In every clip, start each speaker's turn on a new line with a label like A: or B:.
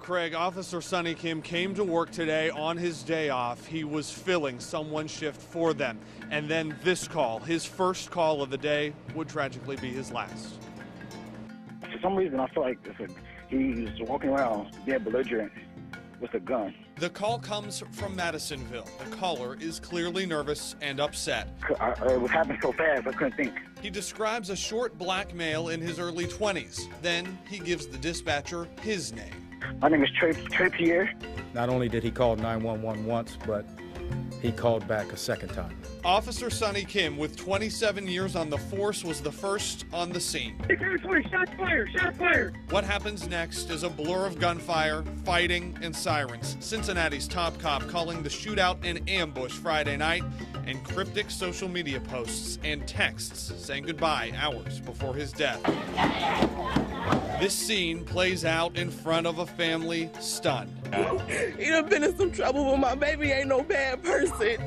A: Craig, Officer Sonny Kim came to work today on his day off. He was filling someone's shift for them. And then this call, his first call of the day, would tragically be his last.
B: For some reason, I feel like he was walking around dead belligerent with a gun.
A: The call comes from Madisonville. The caller is clearly nervous and upset.
B: It was happening so fast, I couldn't think.
A: He describes a short black male in his early 20s. Then he gives the dispatcher his name.
B: My name is Trey Pierre.
C: Not only did he call 911 once, but he called back a second time.
A: Officer Sonny Kim, with 27 years on the force, was the first on the scene.
D: Shots fired! Shots fired!
A: What happens next is a blur of gunfire, fighting, and sirens. Cincinnati's top cop calling the shootout an ambush Friday night, and cryptic social media posts and texts saying goodbye hours before his death. This scene plays out in front of a family stunned.
D: He done been in some trouble, but my baby ain't no bad person.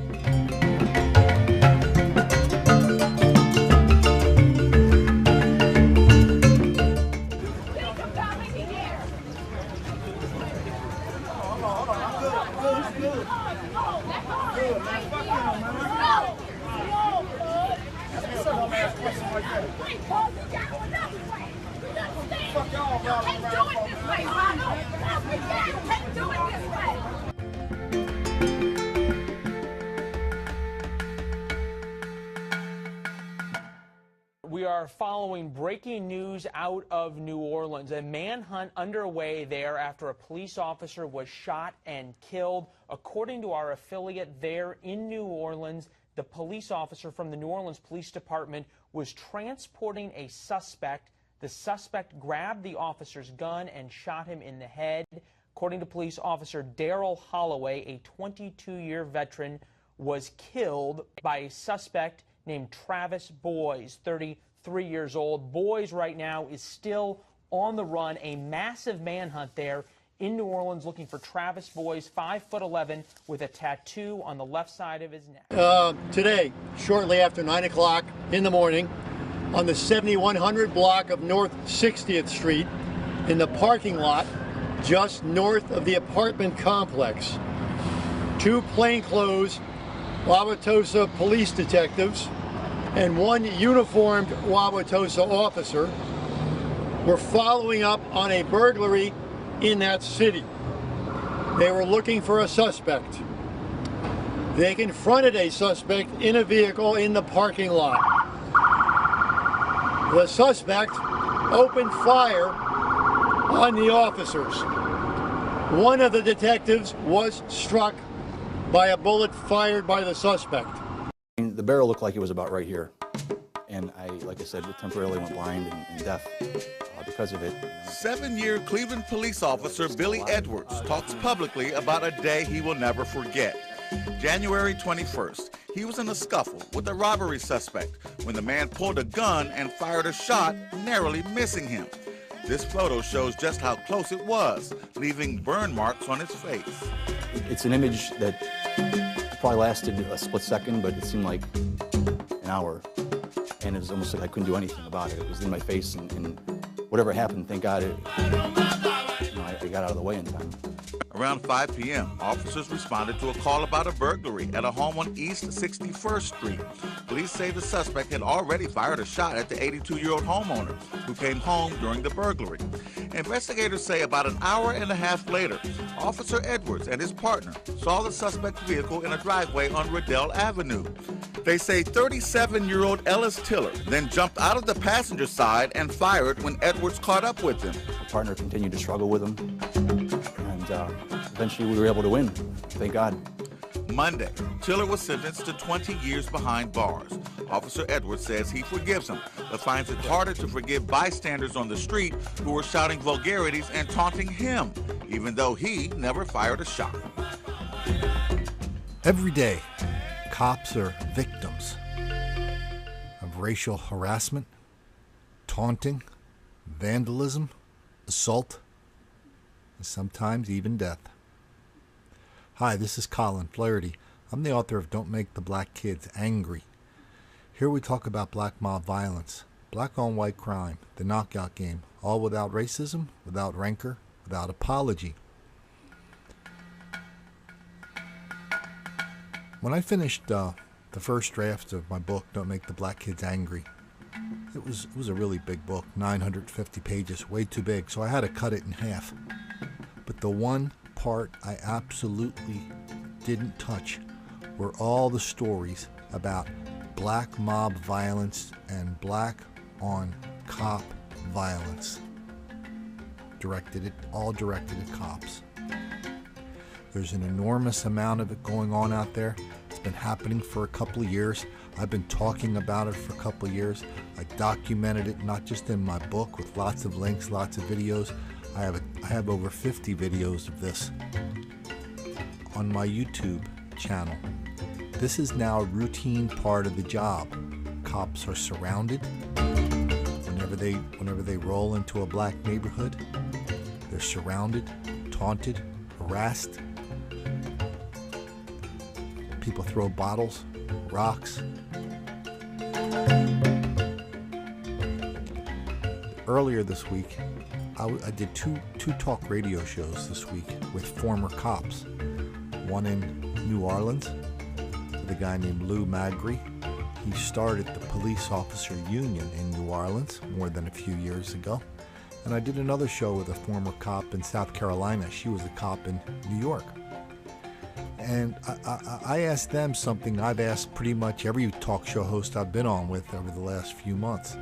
E: We are following breaking news out of New Orleans. A manhunt underway there after a police officer was shot and killed. According to our affiliate there in New Orleans, the police officer from the New Orleans Police Department was transporting a suspect. The suspect grabbed the officer's gun and shot him in the head. According to police officer Daryl Holloway, a 22-year veteran, was killed by a suspect named Travis Boys, 33 years old. Boys right now is still on the run. A massive manhunt there in New Orleans looking for Travis Boys, 5'11", with a tattoo on the left side of his neck.
F: Today, shortly after 9 o'clock in the morning, on the 7100 block of North 60th Street, in the parking lot just north of the apartment complex, two plainclothes Wauwatosa police detectives and one uniformed Wauwatosa officer were following up on a burglary in that city. They were looking for a suspect. They confronted a suspect in a vehicle in the parking lot. The suspect opened fire on the officers. One of the detectives was struck by a bullet fired by the suspect.
C: The barrel looked like it was about right here. And like I said, temporarily went blind and deaf because of it.
G: 7-year Cleveland police officer Billy Edwards talks publicly about a day he will never forget. January 21st, he was in a scuffle with a robbery suspect when the man pulled a gun and fired a shot, narrowly missing him. This photo shows just how close it was, leaving burn marks on his face.
C: It's an image that probably lasted a split second, but it seemed like an hour. And it was almost like I couldn't do anything about it. It was in my face, and whatever happened, thank God, I got out of the way in time.
G: Around 5 p.m., officers responded to a call about a burglary at a home on East 61st Street. Police say the suspect had already fired a shot at the 82-year-old homeowner who came home during the burglary. Investigators say about an hour and a half later, Officer Edwards and his partner saw the suspect's vehicle in a driveway on Riddell Avenue. They say 37-year-old Ellis Tiller then jumped out of the passenger side and fired when Edwards caught up with him.
C: The partner continued to struggle with him, and eventually we were able to win, thank God.
G: Monday, Tiller was sentenced to 20 years behind bars. Officer Edwards says he forgives him, but finds it harder to forgive bystanders on the street who were shouting vulgarities and taunting him, even though he never fired a shot.
H: Every day, cops are victims of racial harassment, taunting, vandalism, assault, and sometimes even death. Hi, this is Colin Flaherty. I'm the author of Don't Make the Black Kids Angry. Here we talk about black mob violence, black on white crime, the knockout game, all without racism, without rancor, without apology. When I finished the first draft of my book, Don't Make the Black Kids Angry, it was a really big book, 950 pages, way too big, so I had to cut it in half. But the one part I absolutely didn't touch were all the stories about black mob violence and black on cop violence. All directed at cops. There's an enormous amount of it going on out there. It's been happening for a couple of years. I've been talking about it for a couple of years. I documented it not just in my book with lots of links, lots of videos. I have over 50 videos of this on my YouTube channel. This is now a routine part of the job. Cops are surrounded. Whenever they roll into a black neighborhood, they're surrounded, taunted, harassed. People throw bottles, rocks. Earlier this week, I did two talk radio shows this week with former cops. One in New Orleans with a guy named Lou Magri. He started the police officer union in New Orleans more than a few years ago. And I did another show with a former cop in South Carolina. She was a cop in New York. And I asked them something I've asked pretty much every talk show host I've been on with over the last few months.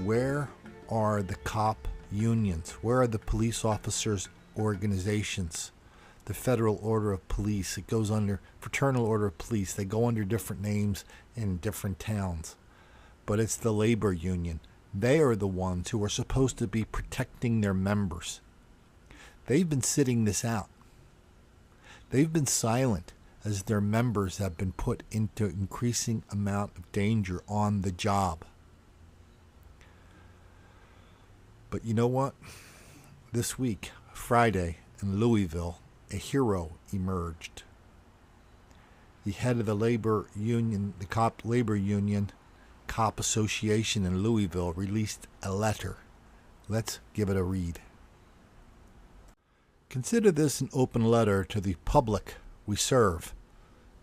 H: Where are the cop unions? Where are the police officers' organizations? The Federal Order of Police, it goes under Fraternal Order of Police. They go under different names in different towns. But it's the labor union. They are the ones who are supposed to be protecting their members. They've been sitting this out. They've been silent as their members have been put into increasing amount of danger on the job. But you know what? This week, Friday, in Louisville, a hero emerged. The head of the labor union, the cop labor union, cop association in Louisville released a letter. Let's give it a read. Consider this an open letter to the public we serve,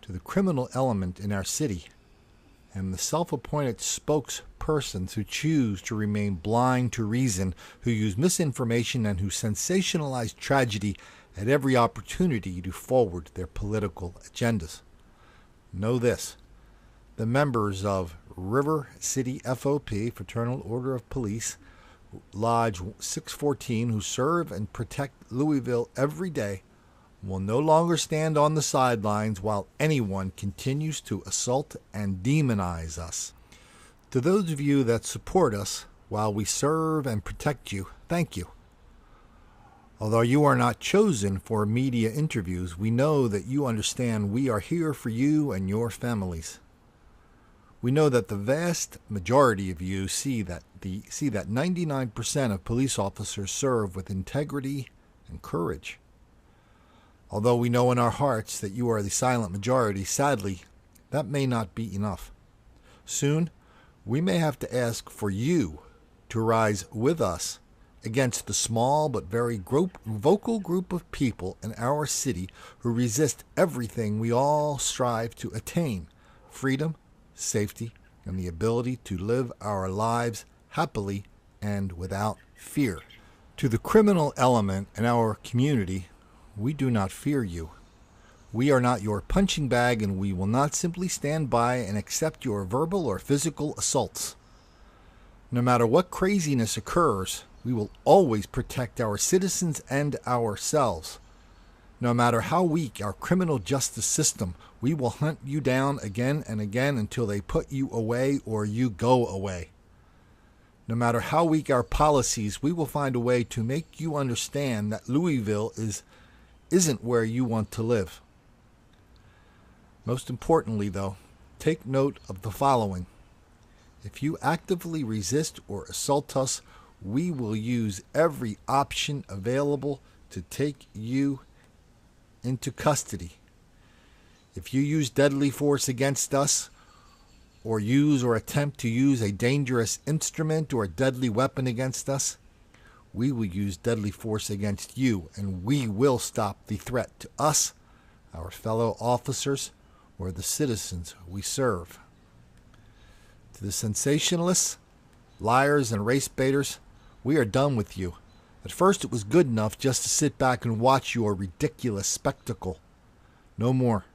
H: to the criminal element in our city, and the self-appointed spokespersons who choose to remain blind to reason, who use misinformation and who sensationalize tragedy at every opportunity to forward their political agendas. Know this: the members of River City FOP, Fraternal Order of Police, Lodge 614, who serve and protect Louisville every day, will no longer stand on the sidelines while anyone continues to assault and demonize us. To those of you that support us while we serve and protect you, thank you. Although you are not chosen for media interviews, we know that you understand we are here for you and your families. We know that the vast majority of you see that 99% of police officers serve with integrity and courage. Although we know in our hearts that you are the silent majority, sadly, that may not be enough. Soon, we may have to ask for you to rise with us against the small but very vocal group of people in our city who resist everything we all strive to attain: freedom, safety, and the ability to live our lives happily and without fear. To the criminal element in our community, we do not fear you. We are not your punching bag, and we will not simply stand by and accept your verbal or physical assaults. No matter what craziness occurs, we will always protect our citizens and ourselves. No matter how weak our criminal justice system, we will hunt you down again and again until they put you away or you go away. No matter how weak our policies, we will find a way to make you understand that Louisville isn't where you want to live. Most importantly, though, take note of the following. If you actively resist or assault us, we will use every option available to take you into custody. If you use deadly force against us, or use or attempt to use a dangerous instrument or a deadly weapon against us, we will use deadly force against you, and we will stop the threat to us, our fellow officers, or the citizens we serve. To the sensationalists, liars, and race baiters, we are done with you. At first it was good enough just to sit back and watch your ridiculous spectacle. No more.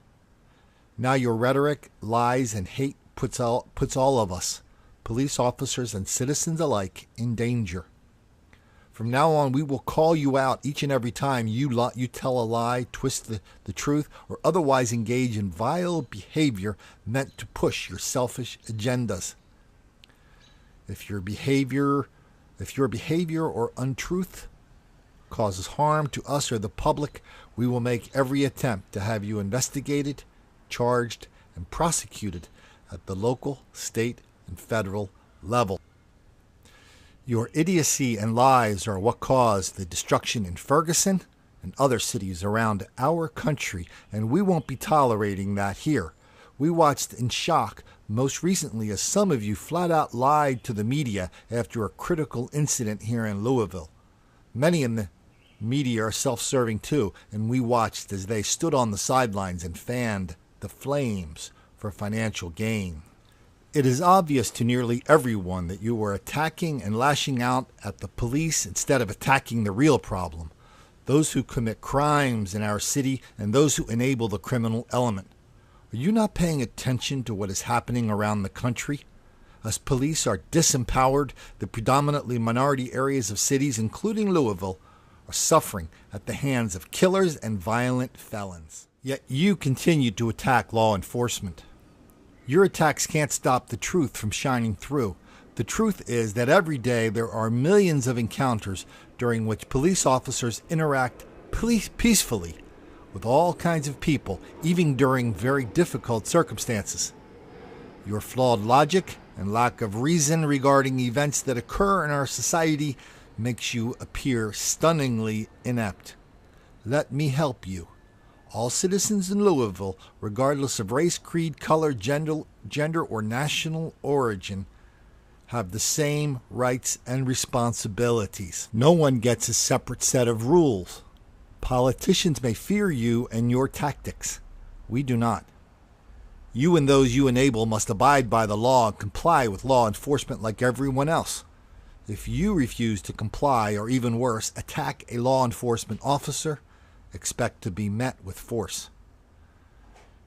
H: Now your rhetoric, lies, and hate puts all of us, police officers and citizens alike, in danger. From now on, we will call you out each and every time you tell a lie, twist the truth, or otherwise engage in vile behavior meant to push your selfish agendas. If your behavior or untruth causes harm to us or the public, we will make every attempt to have you investigated, charged, and prosecuted at the local, state, and federal level. Your idiocy and lies are what caused the destruction in Ferguson and other cities around our country, and we won't be tolerating that here. We watched in shock most recently as some of you flat out lied to the media after a critical incident here in Louisville. Many in the media are self-serving too, and we watched as they stood on the sidelines and fanned the flames for financial gain. It is obvious to nearly everyone that you were attacking and lashing out at the police instead of attacking the real problem, those who commit crimes in our city and those who enable the criminal element. Are you not paying attention to what is happening around the country? As police are disempowered, the predominantly minority areas of cities, including Louisville, are suffering at the hands of killers and violent felons. Yet you continue to attack law enforcement. Your attacks can't stop the truth from shining through. The truth is that every day there are millions of encounters during which police officers interact peacefully with all kinds of people, even during very difficult circumstances. Your flawed logic and lack of reason regarding events that occur in our society makes you appear stunningly inept. Let me help you. All citizens in Louisville, regardless of race, creed, color, gender, or national origin, have the same rights and responsibilities. No one gets a separate set of rules. Politicians may fear you and your tactics. We do not. You and those you enable must abide by the law and comply with law enforcement like everyone else. If you refuse to comply, or even worse, attack a law enforcement officer, expect to be met with force.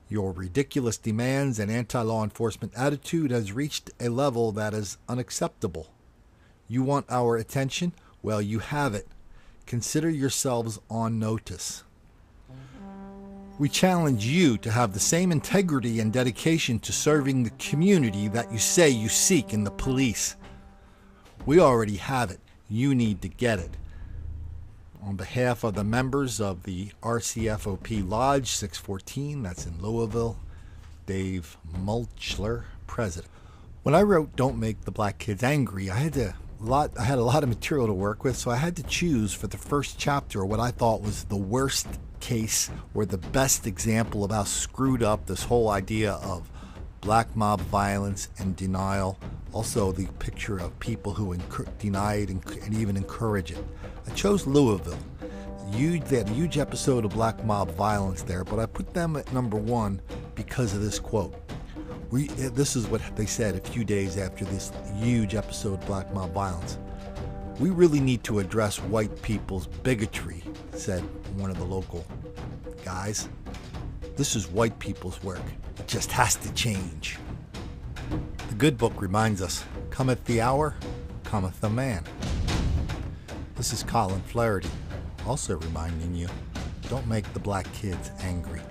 H: Your ridiculous demands and anti-law enforcement attitude has reached a level that is unacceptable. You want our attention? Well, you have it. Consider yourselves on notice. We challenge you to have the same integrity and dedication to serving the community that you say you seek in the police. We already have it. You need to get it. On behalf of the members of the RCFOP Lodge 614, that's in Louisville, Dave Mulchler, President. When I wrote Don't Make the Black Kids Angry, I had a lot of material to work with, so I had to choose for the first chapter what I thought was the worst case or the best example of how screwed up this whole idea of black mob violence and denial, also the picture of people who deny it and even encourage it. I chose Louisville. They had a huge episode of black mob violence there, but I put them at number one because of this quote. This is what they said a few days after this huge episode of black mob violence. "We really need to address white people's bigotry," said one of the local guys. "This is white people's work. It just has to change." The good book reminds us, cometh the hour, cometh the man. This is Colin Flaherty, also reminding you, don't make the black kids angry.